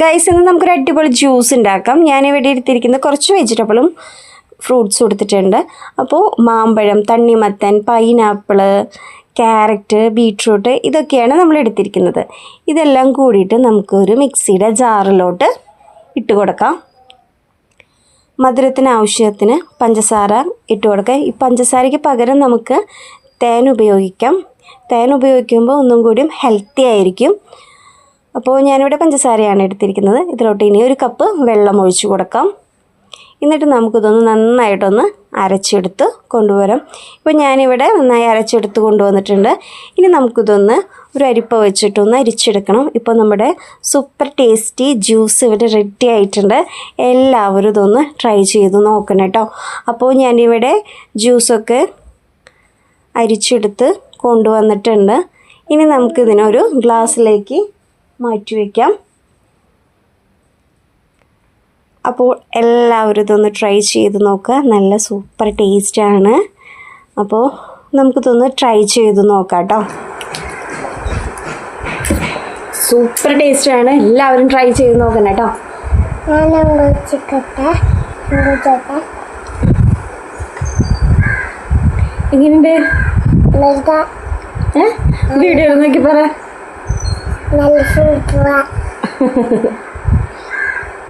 Guys, ഇന്ന് നമുക്കൊരു അടിപൊളി ജ്യൂസ് ഉണ്ടാക്കാം. ഞാനിവിടെ എടുത്തിരിക്കുന്ന കുറച്ച് വെജിറ്റബിളും ഫ്രൂട്ട്സും എടുത്തിട്ടുണ്ട്. അപ്പോൾ മാമ്പഴം, തണ്ണിമത്തൻ, പൈനാപ്പിള്, ക്യാരറ്റ്, ബീട്രൂട്ട് ഇതൊക്കെയാണ് നമ്മൾ എടുത്തിരിക്കുന്നത്. ഇതെല്ലാം കൂടിയിട്ട് നമുക്കൊരു മിക്സിയുടെ ജാറിലോട്ട് ഇട്ട് കൊടുക്കാം. മധുരത്തിന് ആവശ്യത്തിന് പഞ്ചസാര ഇട്ട് കൊടുക്കാം. ഈ പഞ്ചസാരയ്ക്ക് പകരം നമുക്ക് തേൻ ഉപയോഗിക്കാം. തേൻ ഉപയോഗിക്കുമ്പോൾ ഒന്നും കൂടിയും ഹെൽത്തി ആയിരിക്കും. അപ്പോൾ ഞാനിവിടെ പഞ്ചസാരയാണ് എടുത്തിരിക്കുന്നത്. ഇതിലോട്ട് ഇനി 1 കപ്പ് വെള്ളം ഒഴിച്ച് കൊടുക്കാം. എന്നിട്ട് നമുക്കിതൊന്ന് നന്നായിട്ടൊന്ന് അരച്ചെടുത്ത് കൊണ്ടുവരാം. ഇപ്പോൾ ഞാനിവിടെ നന്നായി അരച്ചെടുത്ത് കൊണ്ടുവന്നിട്ടുണ്ട്. ഇനി നമുക്കിതൊന്ന് ഒരു അരിപ്പ വെച്ചിട്ടൊന്ന് അരിച്ചെടുക്കണം. ഇപ്പോൾ നമ്മുടെ സൂപ്പർ ടേസ്റ്റി ജ്യൂസ് ഇവിടെ റെഡി ആയിട്ടുണ്ട്. എല്ലാവരും ഇതൊന്ന് ട്രൈ ചെയ്ത് നോക്കണം കേട്ടോ. അപ്പോൾ ഞാനിവിടെ ജ്യൂസൊക്കെ അരിച്ചെടുത്ത് കൊണ്ടുവന്നിട്ടുണ്ട്. ഇനി നമുക്കിതിനൊരു ഗ്ലാസ്സിലേക്ക് മാറ്റി വയ്ക്കാം. അപ്പോൾ എല്ലാവരും ഇതൊന്ന് ട്രൈ ചെയ്ത് നോക്കുക. നല്ല സൂപ്പർ ടേസ്റ്റാണ്. അപ്പോൾ നമുക്കിതൊന്ന് ട്രൈ ചെയ്ത് നോക്കാം കേട്ടോ. സൂപ്പർ ടേസ്റ്റാണ്. എല്ലാവരും ട്രൈ ചെയ്ത് നോക്കണം കേട്ടോ. എങ്ങനെയുണ്ട്? വീഡിയോ നോക്കി പറ.